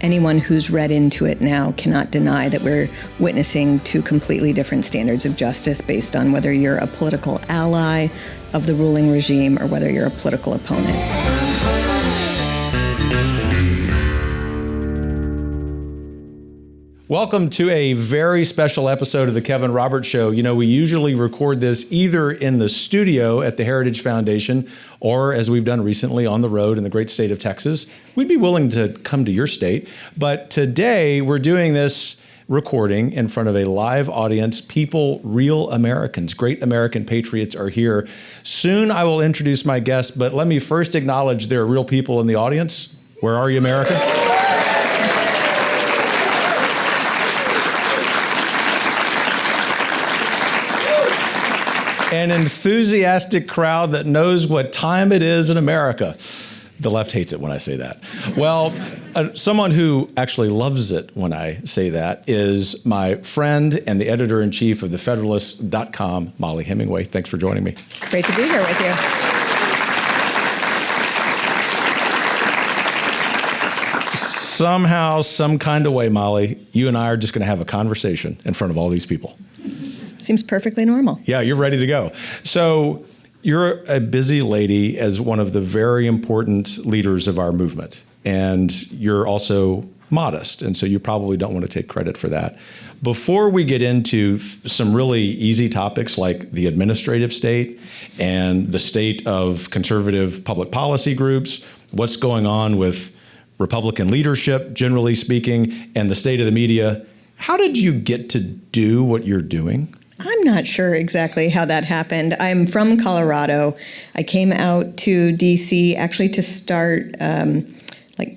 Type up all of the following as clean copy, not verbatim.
anyone who's read into it now cannot deny that we're witnessing two completely different standards of justice based on whether you're a political ally of the ruling regime or whether you're a political opponent. Welcome to a very special episode of the Kevin Roberts Show. You know, we usually record this either in the studio at the Heritage Foundation or, as we've done recently, on the road in the great state of Texas. We'd be willing to come to your state, but today we're doing this recording in front of a live audience. People, real Americans, great American patriots are here. Soon I will introduce my guest, but let me first acknowledge there are real people in the audience. Where are you, America? An enthusiastic crowd that knows what time it is in America. The left hates it when I say that. Well, someone who actually loves it when I say that is my friend and the editor-in-chief of the Federalist.com, Mollie Hemingway. Thanks for joining me. Great to be here with you. Somehow, some kind of way, Mollie, you and I are just going to have a conversation in front of all these people. Seems perfectly normal. Yeah, you're ready to go. So you're a busy lady as one of the very important leaders of our movement. And you're also modest. And so you probably don't want to take credit for that. Before we get into some really easy topics like the administrative state and the state of conservative public policy groups, what's going on with Republican leadership, generally speaking, and the state of the media, how did you get to do what you're doing? I'm not sure exactly how that happened. I'm from Colorado. I came out to D.C. actually to start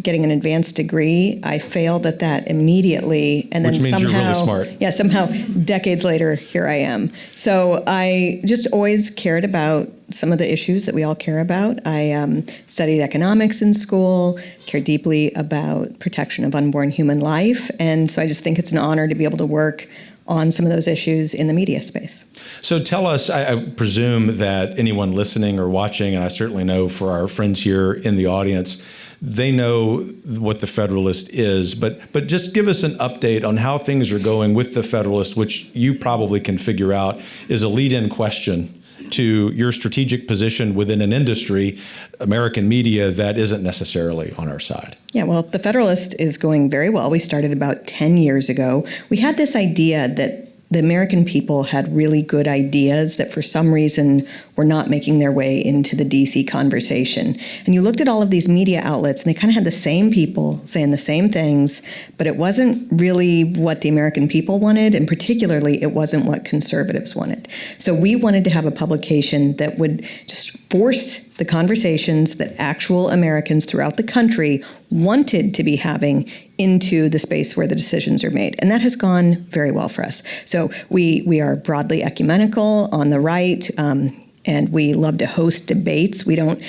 getting an advanced degree. I failed at that immediately, and then Which means you're really smart. Yeah, somehow decades later, here I am. So I just always cared about some of the issues that we all care about. I studied economics in school, care deeply about protection of unborn human life, and so I just think it's an honor to be able to work on some of those issues in the media space. So tell us, I presume that anyone listening or watching, and I certainly know for our friends here in the audience, they know what the Federalist is, but just give us an update on how things are going with the Federalist, which you probably can figure out is a lead-in question to your strategic position within an industry, American media, that isn't necessarily on our side. Yeah, well, the Federalist is going very well. We started about 10 years ago. We had this idea that the American people had really good ideas that for some reason were not making their way into the DC conversation. And you looked at all of these media outlets and they kind of had the same people saying the same things, but it wasn't really what the American people wanted, and particularly it wasn't what conservatives wanted. So we wanted to have a publication that would just force the conversations that actual Americans throughout the country wanted to be having into the space where the decisions are made. And that has gone very well for us. So we are broadly ecumenical on the right, and we love to host debates. We don't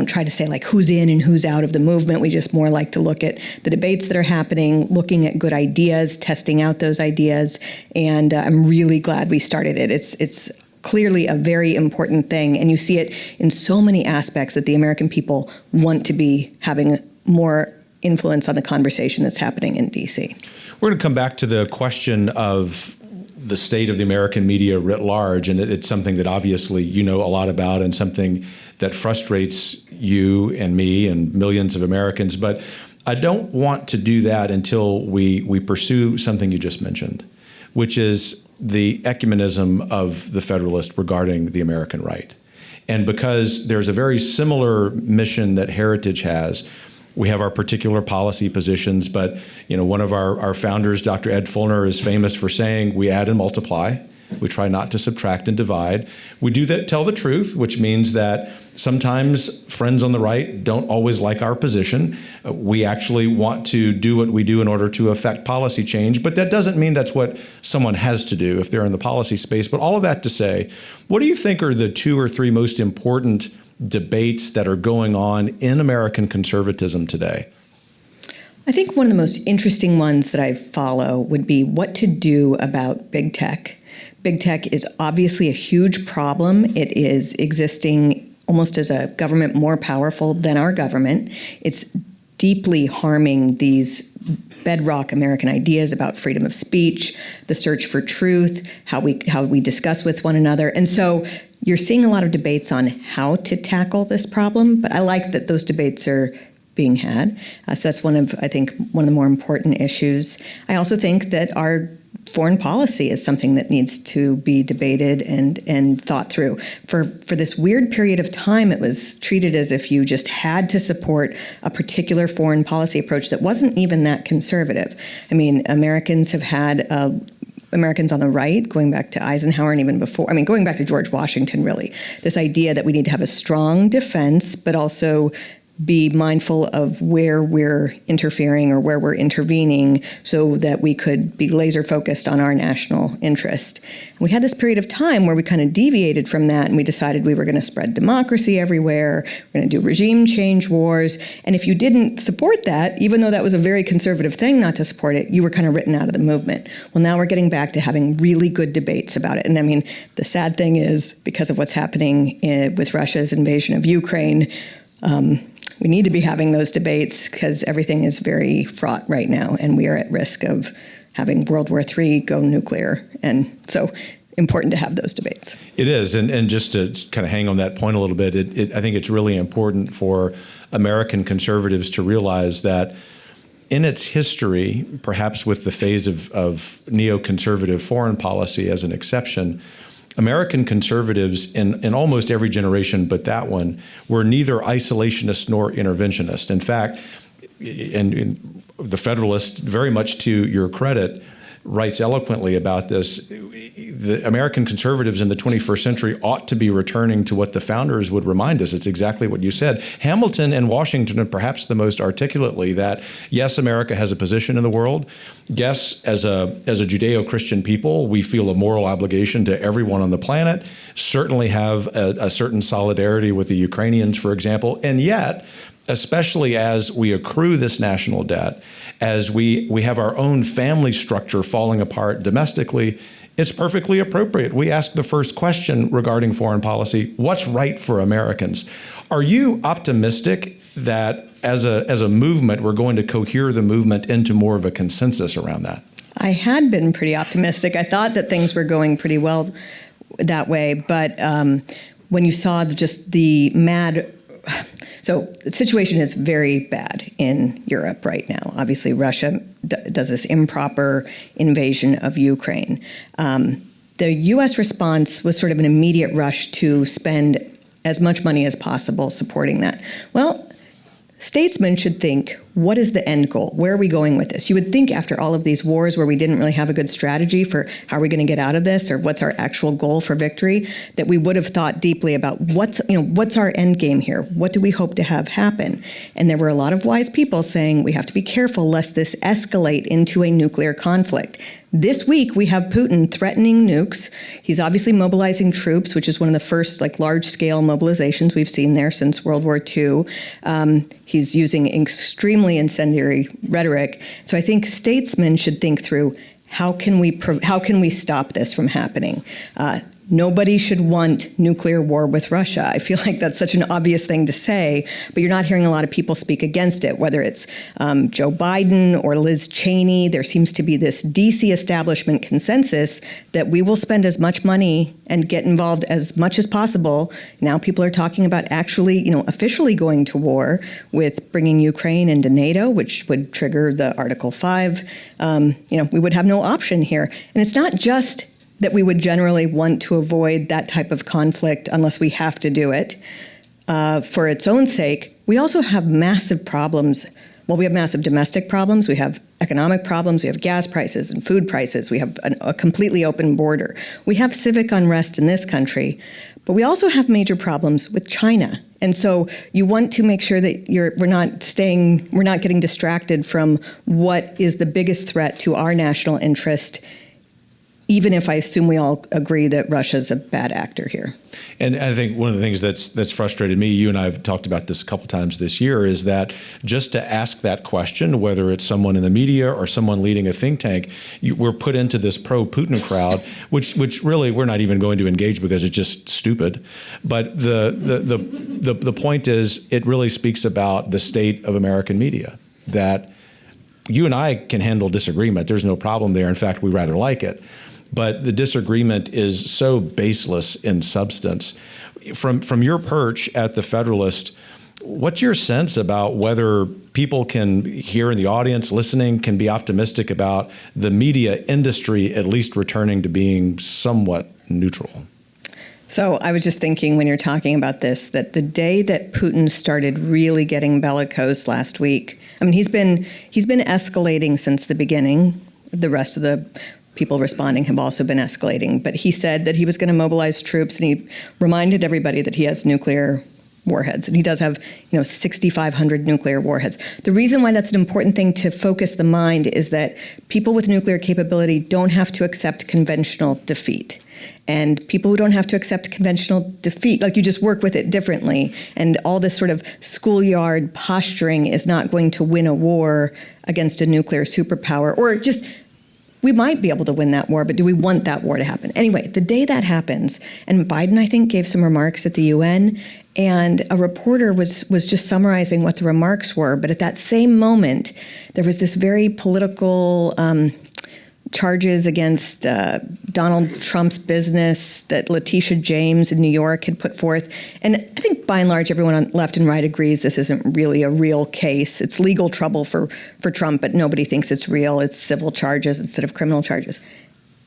try to say like who's in and who's out of the movement. We just more like to look at the debates that are happening, looking at good ideas, testing out those ideas. And I'm really glad we started it. It's clearly a very important thing, and you see it in so many aspects that the American people want to be having more influence on the conversation that's happening in D.C. We're going to come back to the question of the state of the American media writ large, and it's something that obviously you know a lot about and something that frustrates you and me and millions of Americans. But I don't want to do that until we pursue something you just mentioned, which is the ecumenism of the Federalist regarding the American right. And because there's a very similar mission that Heritage has, we have our particular policy positions, but one of our founders, Dr. Ed Fulner, is famous for saying we add and multiply. We try not to subtract and divide. We do that, tell the truth, which means that sometimes friends on the right don't always like our position. We actually want to do what we do in order to affect policy change, but that doesn't mean that's what someone has to do if they're in the policy space. But all of that to say, what do you think are the 2 or 3 most important debates that are going on in American conservatism today? I think one of the most interesting ones that I follow would be what to do about big tech. Big tech is obviously a huge problem. It is existing almost as a government more powerful than our government. It's deeply harming these bedrock American ideas about freedom of speech, the search for truth, how we discuss with one another. And so you're seeing a lot of debates on how to tackle this problem, but I like that those debates are being had. So that's one of the more important issues. I also think that our foreign policy is something that needs to be debated and thought through. For this weird period of time, it was treated as if you just had to support a particular foreign policy approach that wasn't even that conservative. I mean, Americans have had Americans on the right, going back to Eisenhower and even before, going back to George Washington, really, this idea that we need to have a strong defense, but also be mindful of where we're interfering or where we're intervening so that we could be laser focused on our national interest. And we had this period of time where we kind of deviated from that, and we decided we were going to spread democracy everywhere, we're going to do regime change wars, and if you didn't support that, even though that was a very conservative thing not to support it, you were kind of written out of the movement. Well, now we're getting back to having really good debates about it. And the sad thing is, because of what's happening with Russia's invasion of Ukraine, we need to be having those debates because everything is very fraught right now, and we are at risk of having World War III go nuclear. And so important to have those debates. It is. And just to kind of hang on that point a little bit, I think it's really important for American conservatives to realize that in its history, perhaps with the phase of neoconservative foreign policy as an exception, American conservatives in almost every generation but that one were neither isolationist nor interventionist. In fact, and the Federalist, very much to your credit, writes eloquently about this. The American conservatives in the 21st century ought to be returning to what the founders would remind us. It's exactly what you said. Hamilton and Washington are perhaps the most articulately that, yes, America has a position in the world. Yes, as a Judeo-Christian people, we feel a moral obligation to everyone on the planet, certainly have a certain solidarity with the Ukrainians, for example, and yet, especially as we accrue this national debt, as we have our own family structure falling apart domestically, it's perfectly appropriate. We ask the first question regarding foreign policy: what's right for Americans? Are you optimistic that as a movement, we're going to cohere the movement into more of a consensus around that? I had been pretty optimistic. I thought that things were going pretty well that way, but when you saw just the So the situation is very bad in Europe right now. Obviously, Russia does this improper invasion of Ukraine. The U.S. response was sort of an immediate rush to spend as much money as possible supporting that. Well, statesmen should think, what is the end goal? Where are we going with this? You would think after all of these wars where we didn't really have a good strategy for how are we going to get out of this or what's our actual goal for victory, that we would have thought deeply about what's our end game here? What do we hope to have happen? And there were a lot of wise people saying we have to be careful lest this escalate into a nuclear conflict. This week, we have Putin threatening nukes. He's obviously mobilizing troops, which is one of the first large-scale mobilizations we've seen there since World War II. He's using extremely incendiary rhetoric. So I think statesmen should think through how can we stop this from happening? Nobody should want nuclear war with Russia. I feel like that's such an obvious thing to say, but you're not hearing a lot of people speak against it, whether it's Joe Biden or Liz Cheney. There seems to be this DC establishment consensus that we will spend as much money and get involved as much as possible. Now people are talking about actually, officially going to war with bringing Ukraine into NATO, which would trigger the Article 5. We would have no option here. And it's not just that we would generally want to avoid that type of conflict unless we have to do it for its own sake. We also have massive problems. Well, we have massive domestic problems. We have economic problems. We have gas prices and food prices. We have a completely open border. We have civic unrest in this country. But we also have major problems with China. And so you want to make sure that we're not getting distracted from what is the biggest threat to our national interest even if I assume we all agree that Russia's a bad actor here. And I think one of the things that's frustrated me, you and I have talked about this a couple times this year, is that just to ask that question, whether it's someone in the media or someone leading a think tank, we're put into this pro-Putin crowd, which really we're not even going to engage because it's just stupid. But the point is, it really speaks about the state of American media, that you and I can handle disagreement. There's no problem there. In fact, we rather like it. But the disagreement is so baseless in substance. From your perch at the Federalist, what's your sense about whether people can, here in the audience listening, can be optimistic about the media industry at least returning to being somewhat neutral? So I was just thinking when you're talking about this, that the day that Putin started really getting bellicose last week, I mean, he's been escalating since the beginning. The rest of the people responding have also been escalating. But he said that he was going to mobilize troops, and he reminded everybody that he has nuclear warheads. And he does have, 6,500 nuclear warheads. The reason why that's an important thing to focus the mind is that people with nuclear capability don't have to accept conventional defeat. And people who don't have to accept conventional defeat, like you just work with it differently. And all this sort of schoolyard posturing is not going to win a war against a nuclear superpower, or just, we might be able to win that war, but do we want that war to happen? Anyway, the day that happens, and Biden, I think, gave some remarks at the UN, and a reporter was just summarizing what the remarks were. But at that same moment, there was this very political charges against Donald Trump's business that Letitia James in New York had put forth. And I think by and large, everyone on left and right agrees this isn't really a real case. It's legal trouble for Trump, but nobody thinks it's real. It's civil charges instead of criminal charges.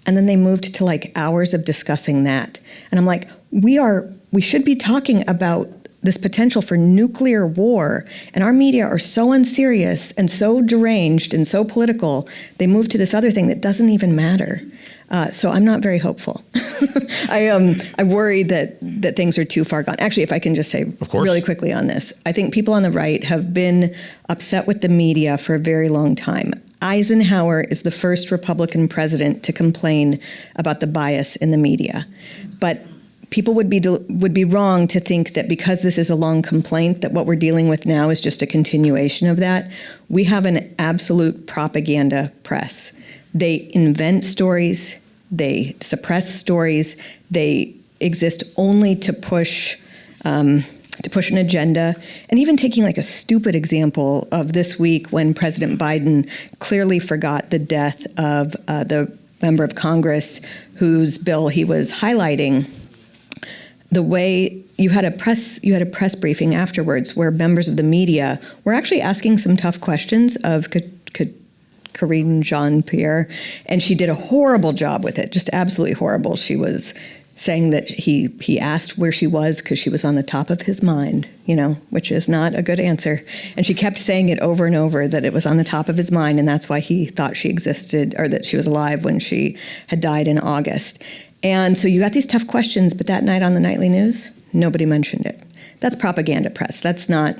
And then they moved to like hours of discussing that. And I'm like, we should be talking about this potential for nuclear war, and our media are so unserious and so deranged and so political, they move to this other thing that doesn't even matter. So I'm not very hopeful. I worry that things are too far gone. Actually, if I can just say really quickly on this, I think people on the right have been upset with the media for a very long time. Eisenhower is the first Republican president to complain about the bias in the media. But people would be wrong to think that because this is a long complaint, that what we're dealing with now is just a continuation of that. We have an absolute propaganda press. They invent stories, they suppress stories, they exist only to push an agenda. And even taking like a stupid example of this week when President Biden clearly forgot the death of the member of Congress whose bill he was highlighting. The way you had a press briefing afterwards where members of the media were actually asking some tough questions of Karine Jean-Pierre, and she did a horrible job with it, just absolutely horrible. She was saying that he asked where she was because she was on the top of his mind, which is not a good answer. And she kept saying it over and over, that it was on the top of his mind, and that's why he thought she existed, or that she was alive when she had died in August. And so you got these tough questions, but that night on the nightly news, nobody mentioned it. That's propaganda press. That's not,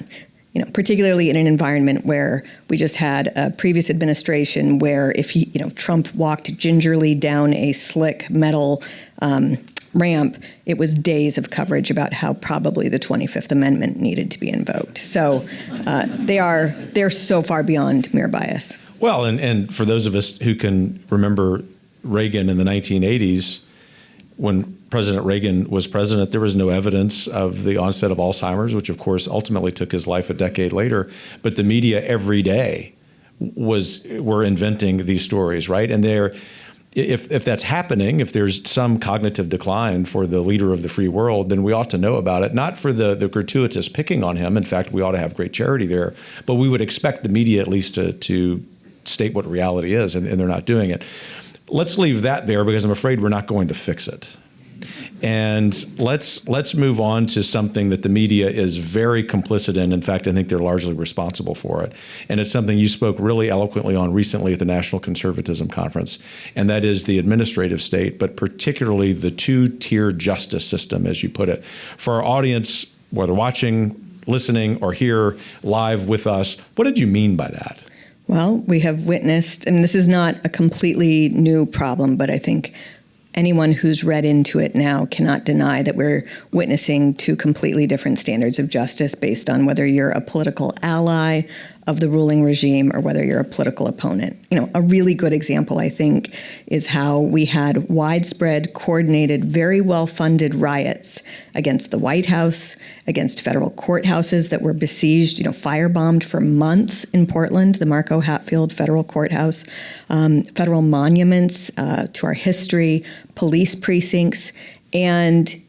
particularly in an environment where we just had a previous administration where if Trump walked gingerly down a slick metal ramp, it was days of coverage about how probably the 25th Amendment needed to be invoked. So they're so far beyond mere bias. Well, and for those of us who can remember Reagan in the 1980s, when President Reagan was president, there was no evidence of the onset of Alzheimer's, which of course ultimately took his life a decade later. But the media every day were inventing these stories, right? And if that's happening, if there's some cognitive decline for the leader of the free world, then we ought to know about it, not for the gratuitous picking on him. In fact, we ought to have great charity there, but we would expect the media at least to state what reality is, and they're not doing it. Let's leave that there because I'm afraid we're not going to fix it. And let's move on to something that the media is very complicit in. In fact, I think they're largely responsible for it. And it's something you spoke really eloquently on recently at the National Conservatism Conference, and that is the administrative state, but particularly the two-tier justice system, as you put it. For our audience, whether watching, listening, or here live with us, what did you mean by that? Well, we have witnessed, and this is not a completely new problem, but I think anyone who's read into it now cannot deny that we're witnessing two completely different standards of justice based on whether you're a political ally of the ruling regime or whether you're a political opponent. A really good example, I think, is how we had widespread, coordinated, very well-funded riots against the White House, against federal courthouses that were besieged, firebombed for months in Portland, the Marco Hatfield Federal Courthouse, federal monuments to our history, police precincts, and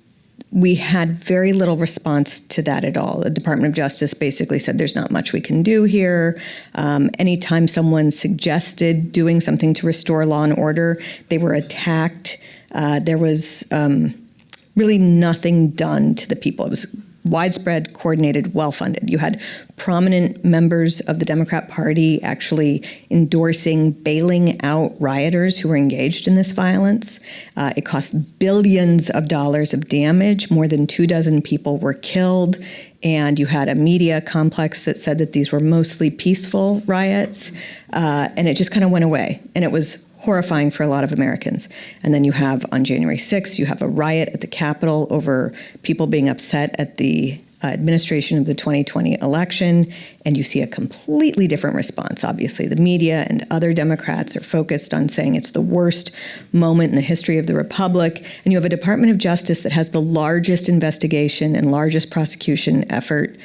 we had very little response to that at all. The Department of Justice basically said there's not much we can do here. Anytime someone suggested doing something to restore law and order, they were attacked. There was really nothing done to the people. It was widespread, coordinated, well-funded. You had prominent members of the Democrat Party actually endorsing bailing out rioters who were engaged in this violence. It cost billions of dollars of damage. More than 24 people were killed. And you had a media complex that said that these were mostly peaceful riots. And it just kind of went away. And it was horrifying for a lot of Americans. And then you have, on January 6th, you have a riot at the Capitol over people being upset at the administration of the 2020 election, and you see a completely different response. Obviously, the media and other Democrats are focused on saying it's the worst moment in the history of the Republic, and you have a Department of Justice that has the largest investigation and largest prosecution effort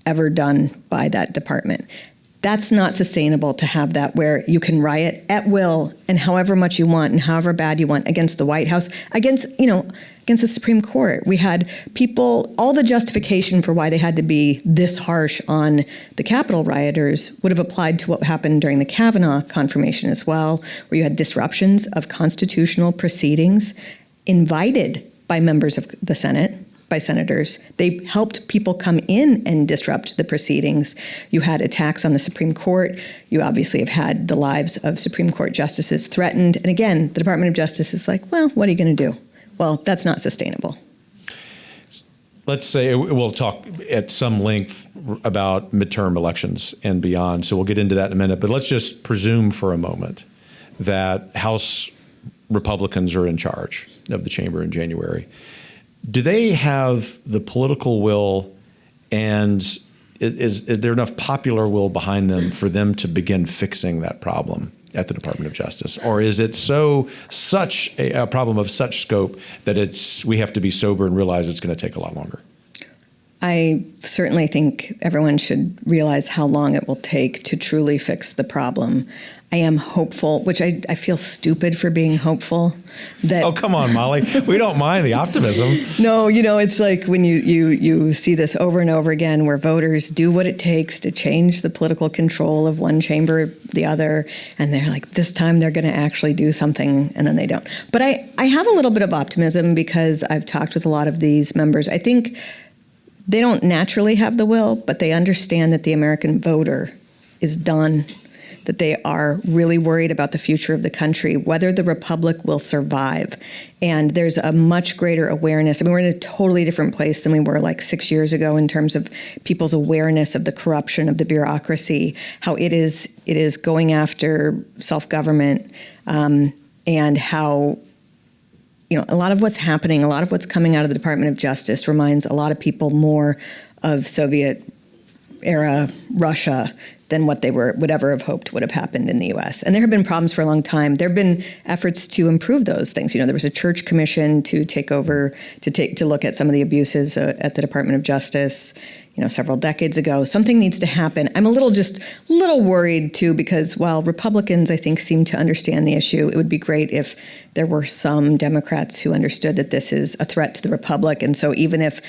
ever done by that department. That's not sustainable to have that where you can riot at will and however much you want and however bad you want against the White House, against the Supreme Court. We had people, all the justification for why they had to be this harsh on the Capitol rioters would have applied to what happened during the Kavanaugh confirmation as well, where you had disruptions of constitutional proceedings invited by members of the Senate, by senators. They helped people come in and disrupt the proceedings. You had attacks on the Supreme Court. You obviously have had the lives of Supreme Court justices threatened. And again, the Department of Justice is like, well, what are you going to do? Well, that's not sustainable. Let's say we'll talk at some length about midterm elections and beyond. So we'll get into that in a minute. But let's just presume for a moment that House Republicans are in charge of the chamber in January. Do they have the political will, and is there enough popular will behind them for them to begin fixing that problem at the Department of Justice? Or is it such a problem of such scope that we have to be sober and realize it's going to take a lot longer? I certainly think everyone should realize how long it will take to truly fix the problem. I am hopeful, which I feel stupid for being hopeful. Oh, come on, Mollie. We don't mind the optimism. No, it's like when you see this over and over again where voters do what it takes to change the political control of one chamber or the other, and they're like, this time they're going to actually do something, and then they don't. But I have a little bit of optimism because I've talked with a lot of these members. I think they don't naturally have the will, but they understand that the American voter is done, that they are really worried about the future of the country, whether the republic will survive. And there's a much greater awareness. I mean, we're in a totally different place than we were like 6 years ago in terms of people's awareness of the corruption of the bureaucracy, how it is going after self-government, and how a lot of what's happening, a lot of what's coming out of the Department of Justice reminds a lot of people more of Soviet-era Russia than what they would ever have hoped would have happened in the U.S. And there have been problems for a long time. There have been efforts to improve those things. There was a church commission to take over, to look at some of the abuses at the Department of Justice, several decades ago. Something needs to happen. I'm a little worried too, because while Republicans, I think, seem to understand the issue, it would be great if there were some Democrats who understood that this is a threat to the Republic. And so even if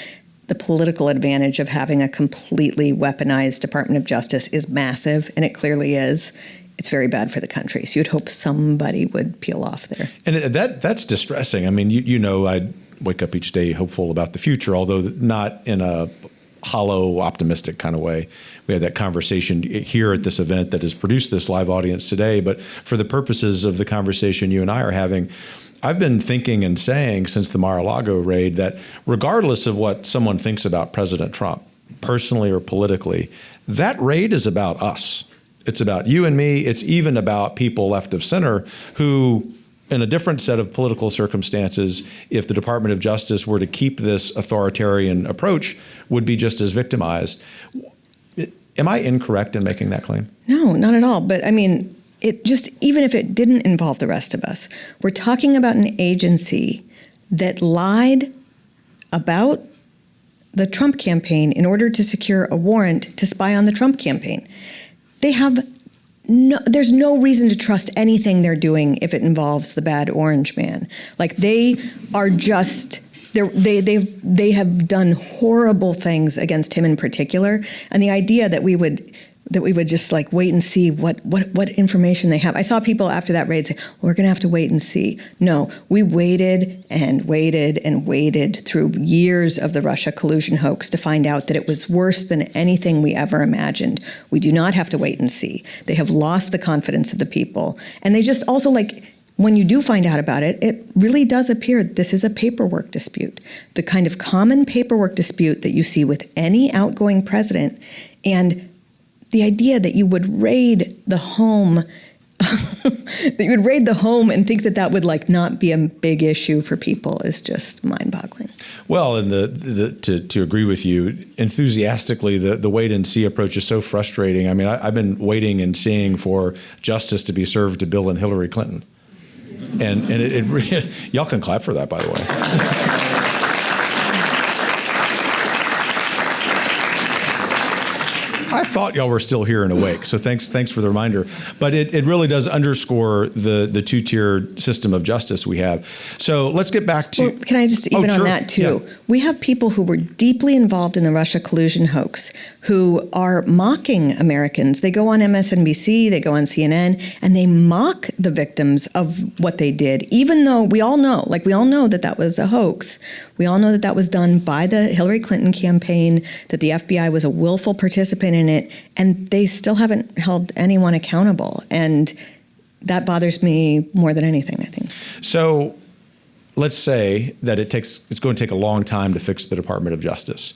the political advantage of having a completely weaponized Department of Justice is massive, and it clearly is, it's very bad for the country. So you'd hope somebody would peel off there. And that's distressing. I mean, I wake up each day hopeful about the future, although not in a hollow, optimistic kind of way. We had that conversation here at this event that has produced this live audience today. But for the purposes of the conversation you and I are having, I've been thinking and saying since the Mar-a-Lago raid that regardless of what someone thinks about President Trump, personally or politically, that raid is about us. It's about you and me. It's even about people left of center who, in a different set of political circumstances, if the Department of Justice were to keep this authoritarian approach, would be just as victimized. Am I incorrect in making that claim? No, not at all. But I mean, even if it didn't involve the rest of us, we're talking about an agency that lied about the Trump campaign in order to secure a warrant to spy on the Trump campaign. There's no reason to trust anything they're doing if it involves the bad orange man. Like, they are just, they have done horrible things against him in particular. And the idea that we would just like wait and see what information they have. I saw people after that raid say, we're going to have to wait and see. No, we waited and waited and waited through years of the Russia collusion hoax to find out that it was worse than anything we ever imagined. We do not have to wait and see. They have lost the confidence of the people. And they just also, like, when you do find out about it, it really does appear this is a paperwork dispute. The kind of common paperwork dispute that you see with any outgoing president. And the idea that you would raid the home, and think that would like not be a big issue for people is just mind-boggling. Well, and to agree with you enthusiastically, the wait and see approach is so frustrating. I mean, I've been waiting and seeing for justice to be served to Bill and Hillary Clinton, and y'all can clap for that, by the way. I thought y'all were still here and awake, so thanks for the reminder. But it really does underscore the two-tiered system of justice we have. So let's get back to... Well, can I just, on that too, yeah. We have people who were deeply involved in the Russia collusion hoax who are mocking Americans. They go on MSNBC, they go on CNN, and they mock the victims of what they did, even though we all know that was a hoax. We all know that was done by the Hillary Clinton campaign, that the FBI was a willful participant in it, and they still haven't held anyone accountable. And that bothers me more than anything, I think. So let's say that it's going to take a long time to fix the Department of Justice.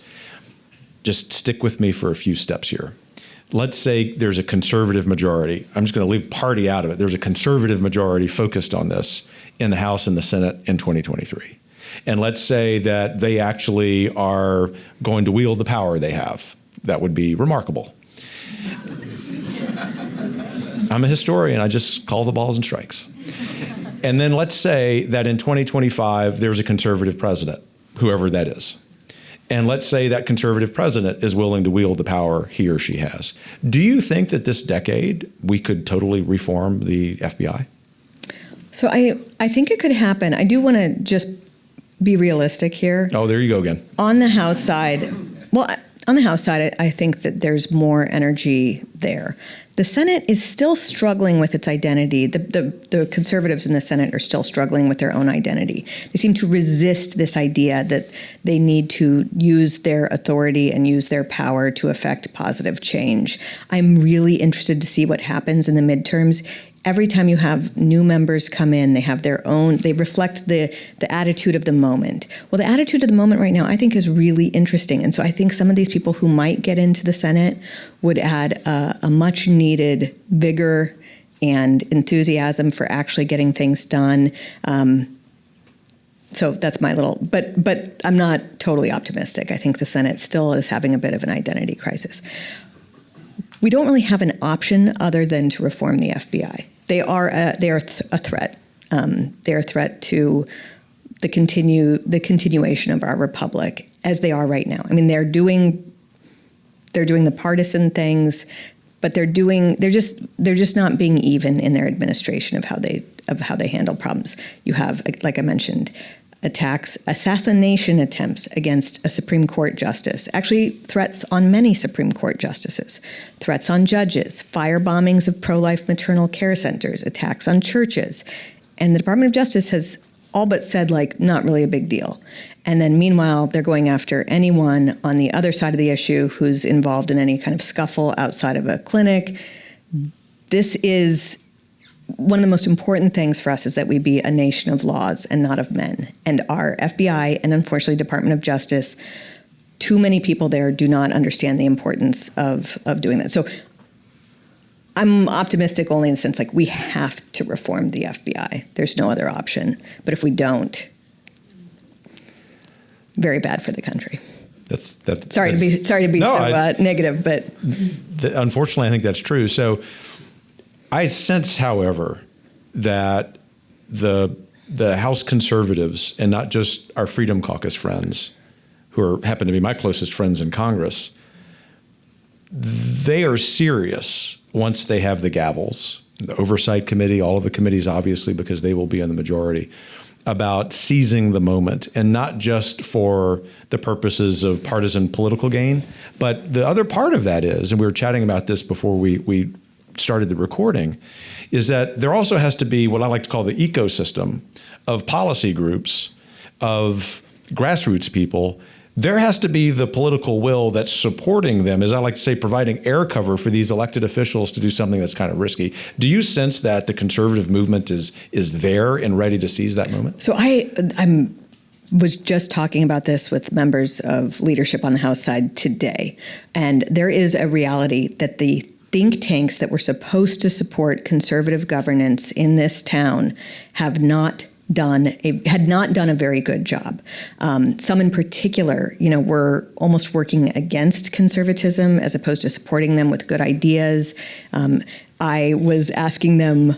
Just stick with me for a few steps here. Let's say there's a conservative majority. I'm just going to leave party out of it. There's a conservative majority focused on this in the House and the Senate in 2023. And let's say that they actually are going to wield the power they have. That would be remarkable. I'm a historian. I just call the balls and strikes. And then let's say that in 2025, there's a conservative president, whoever that is. And let's say that conservative president is willing to wield the power he or she has. Do you think that this decade we could totally reform the FBI? So I think it could happen. I do want to just be realistic here. Oh, there you go again. On the House side, I think that there's more energy there. The Senate is still struggling with its identity. The conservatives in the Senate are still struggling with their own identity. They seem to resist this idea that they need to use their authority and use their power to affect positive change. I'm really interested to see what happens in the midterms. Every time you have new members come in, they have their own, they reflect the attitude of the moment. Well, the attitude of the moment right now, I think, is really interesting. And so I think some of these people who might get into the Senate would add a much needed vigor and enthusiasm for actually getting things done. So that's my little, but I'm not totally optimistic. I think the Senate still is having a bit of an identity crisis. We don't really have an option other than to reform the FBI. They are a threat. They're a threat to the continuation of our republic as they are right now. I mean, they're doing the partisan things, but they're just not being even in their administration of how they handle problems. You have, like I mentioned, assassination attempts against a Supreme Court justice, actually threats on many Supreme Court justices, threats on judges, fire bombings of pro-life maternal care centers, attacks on churches. And the Department of Justice has all but said, like, not really a big deal. And then meanwhile, they're going after anyone on the other side of the issue who's involved in any kind of scuffle outside of a clinic. This is one of the most important things for us, is that we be a nation of laws and not of men. And our FBI and unfortunately Department of Justice, too many people there do not understand the importance of doing that. So I'm optimistic only in the sense like we have to reform the FBI. There's no other option. But if we don't, very bad for the country. Sorry to be so negative, but unfortunately, I think that's true. So I sense, however, that the House conservatives, and not just our Freedom Caucus friends, who happen to be my closest friends in Congress, they are serious once they have the gavels, the Oversight Committee, all of the committees, obviously, because they will be in the majority, about seizing the moment, and not just for the purposes of partisan political gain. But the other part of that is, and we were chatting about this before we started the recording, is that there also has to be what I like to call the ecosystem of policy groups, of grassroots people. There has to be the political will that's supporting them, as I like to say, providing air cover for these elected officials to do something that's kind of risky. Do you sense that the conservative movement is there and ready to seize that moment? So I was just talking about this with members of leadership on the House side today, and there is a reality that the think tanks that were supposed to support conservative governance in this town had not done a very good job. Some in particular, were almost working against conservatism as opposed to supporting them with good ideas. I was asking them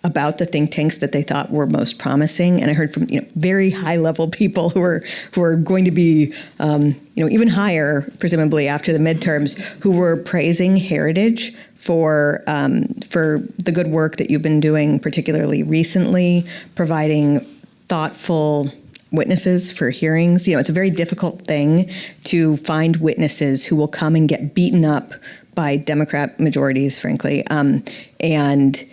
about the think tanks that they thought were most promising, and I heard from very high level people who are going to be even higher, presumably after the midterms, who were praising Heritage for the good work that you've been doing, particularly recently, providing thoughtful witnesses for hearings. It's a very difficult thing to find witnesses who will come and get beaten up by Democrat majorities, frankly, and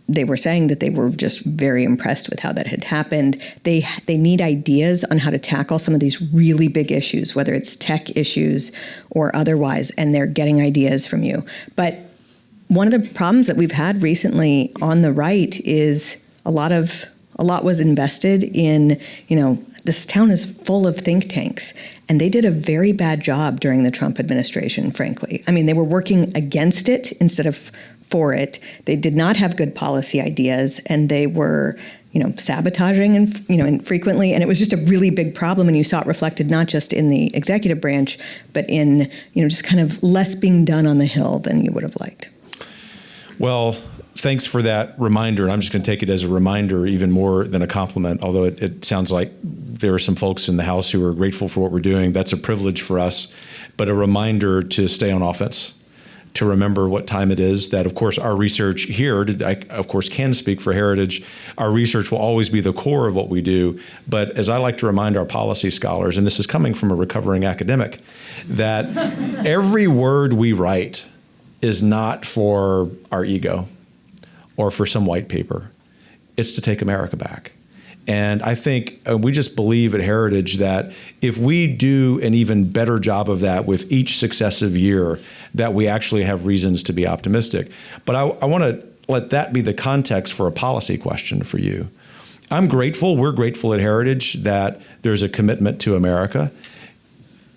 they were saying that they were just very impressed with how that had happened. They need ideas on how to tackle some of these really big issues, whether it's tech issues or otherwise, and they're getting ideas from you. But one of the problems that we've had recently on the right is a lot was invested in, this town is full of think tanks, and they did a very bad job during the Trump administration, frankly. I mean, they were working against it instead of for it. They did not have good policy ideas, and they were, sabotaging and frequently, and it was just a really big problem. And you saw it reflected not just in the executive branch, but in just kind of less being done on the Hill than you would have liked. Well, thanks for that reminder. I'm just going to take it as a reminder, even more than a compliment. Although it sounds like there are some folks in the House who are grateful for what we're doing. That's a privilege for us, but a reminder to stay on offense, to remember what time it is, that of course our research here, I of course can speak for Heritage, our research will always be the core of what we do. But as I like to remind our policy scholars, and this is coming from a recovering academic, that every word we write is not for our ego or for some white paper. It's to take America back. And I think we just believe at Heritage that if we do an even better job of that with each successive year, that we actually have reasons to be optimistic. But I want to let that be the context for a policy question for you. I'm grateful, we're grateful at Heritage that there's a commitment to America.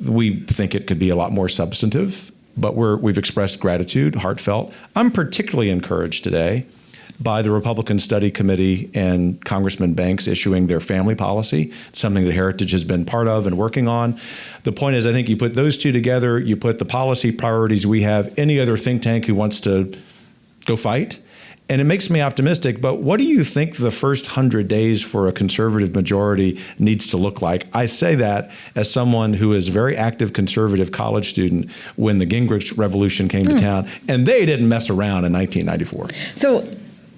We think it could be a lot more substantive, but we've expressed gratitude, heartfelt. I'm particularly encouraged today by the Republican Study Committee and Congressman Banks issuing their family policy, something that Heritage has been part of and working on. The point is, I think you put those two together, you put the policy priorities we have, any other think tank who wants to go fight, and it makes me optimistic. But what do you think the first 100 days for a conservative majority needs to look like? I say that as someone who is a very active conservative college student when the Gingrich Revolution came to town, and they didn't mess around in 1994. So,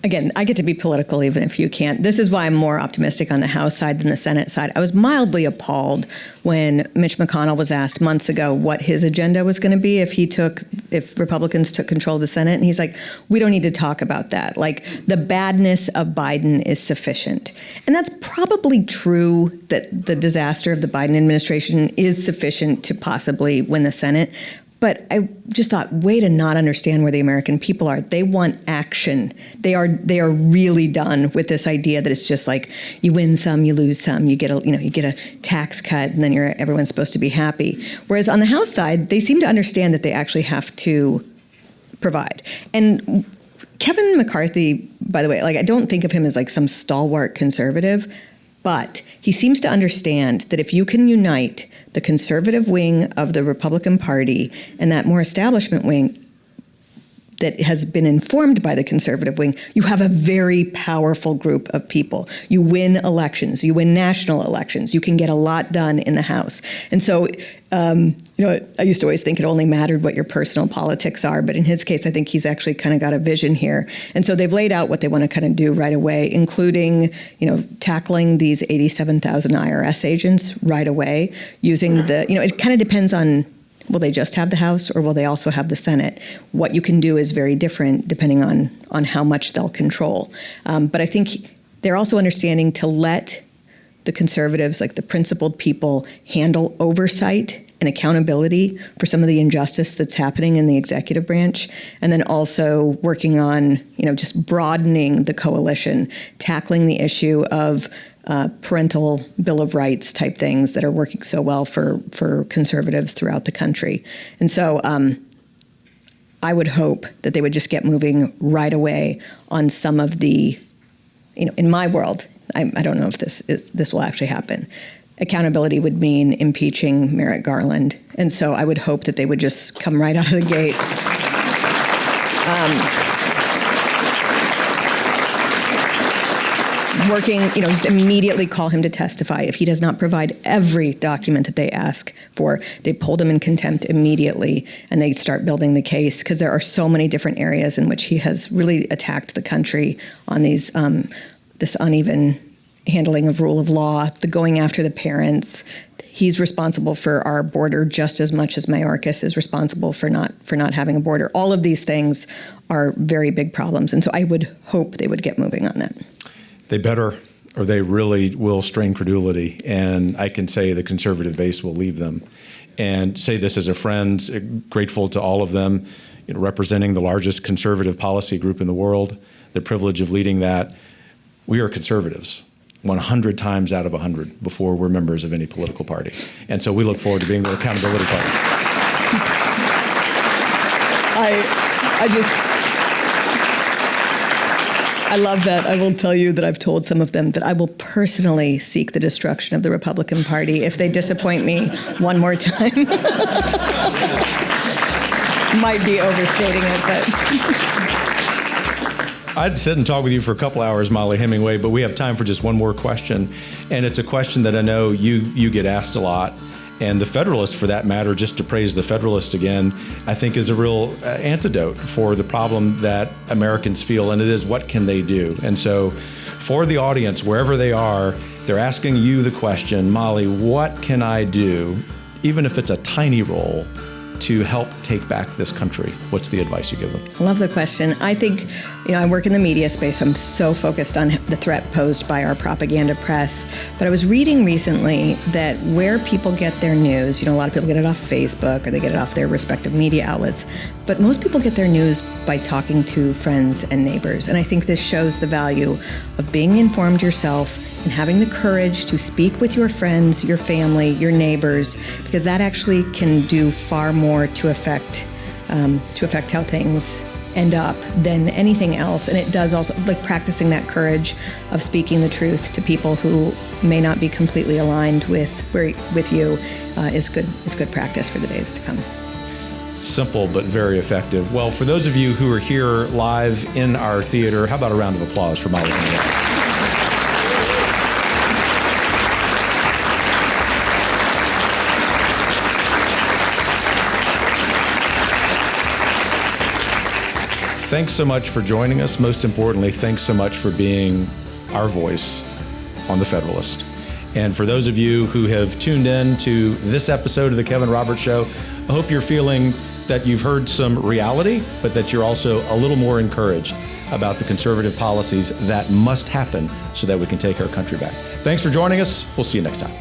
again, I get to be political even if you can't. This is why I'm more optimistic on the House side than the Senate side. I was mildly appalled when Mitch McConnell was asked months ago what his agenda was going to be if Republicans took control of the Senate. And he's like, we don't need to talk about that. Like, the badness of Biden is sufficient. And that's probably true, that the disaster of the Biden administration is sufficient to possibly win the Senate. But I just thought, way to not understand where the American people are. They want action. They are really done with this idea that it's just like you win some, you lose some, you get a tax cut, and then everyone's supposed to be happy. Whereas on the House side, they seem to understand that they actually have to provide. And Kevin McCarthy, by the way, like I don't think of him as like some stalwart conservative, but he seems to understand that if you can unite the conservative wing of the Republican Party and that more establishment wing that has been informed by the conservative wing, you have a very powerful group of people. You win elections, you win national elections, you can get a lot done in the House. And so, I used to always think it only mattered what your personal politics are, but in his case, I think he's actually kind of got a vision here. And so they've laid out what they want to kind of do right away, including, tackling these 87,000 IRS agents right away, using it kind of depends on, will they just have the House or will they also have the Senate? What you can do is very different depending on how much they'll control. But I think they're also understanding to let the conservatives, like the principled people, handle oversight and accountability for some of the injustice that's happening in the executive branch, and then also working on, just broadening the coalition, tackling the issue of parental Bill of Rights type things that are working so well for conservatives throughout the country. And so I would hope that they would just get moving right away on some of the, in my world, I don't know if this will actually happen. Accountability would mean impeaching Merrick Garland. And so I would hope that they would just come right out of the gate. Working, just immediately call him to testify. If he does not provide every document that they ask for, they hold him in contempt immediately and they start building the case, because there are so many different areas in which he has really attacked the country on these this uneven handling of rule of law, the going after the parents. He's responsible for our border just as much as Mayorkas is responsible for not having a border. All of these things are very big problems, and so I would hope they would get moving on that. They better, or they really will strain credulity, and I can say the conservative base will leave them. And say this as a friend, grateful to all of them, representing the largest conservative policy group in the world, the privilege of leading that. We are conservatives 100 times out of 100 before we're members of any political party. And so we look forward to being the accountability party. I love that. I will tell you that I've told some of them that I will personally seek the destruction of the Republican Party if they disappoint me one more time. Might be overstating it, but... I'd sit and talk with you for a couple hours, Mollie Hemingway, but we have time for just one more question. And it's a question that I know you get asked a lot. And the Federalist, for that matter, just to praise the Federalist again, I think is a real antidote for the problem that Americans feel, and it is, what can they do? And so for the audience, wherever they are, they're asking you the question, Mollie, what can I do, even if it's a tiny role, to help take back this country? What's the advice you give them? I love the question. I think, I work in the media space, so I'm so focused on the threat posed by our propaganda press. But I was reading recently that where people get their news, a lot of people get it off Facebook or they get it off their respective media outlets, but most people get their news by talking to friends and neighbors. And I think this shows the value of being informed yourself and having the courage to speak with your friends, your family, your neighbors, because that actually can do far more to affect how things end up than anything else. And it does also, like practicing that courage of speaking the truth to people who may not be completely aligned with you is good practice for the days to come. Simple but very effective. Well, for those of you who are here live in our theater, how about a round of applause for Mollie Hemingway? Thanks so much for joining us. Most importantly, thanks so much for being our voice on The Federalist. And for those of you who have tuned in to this episode of The Kevin Roberts Show, I hope you're feeling that you've heard some reality, but that you're also a little more encouraged about the conservative policies that must happen so that we can take our country back. Thanks for joining us. We'll see you next time.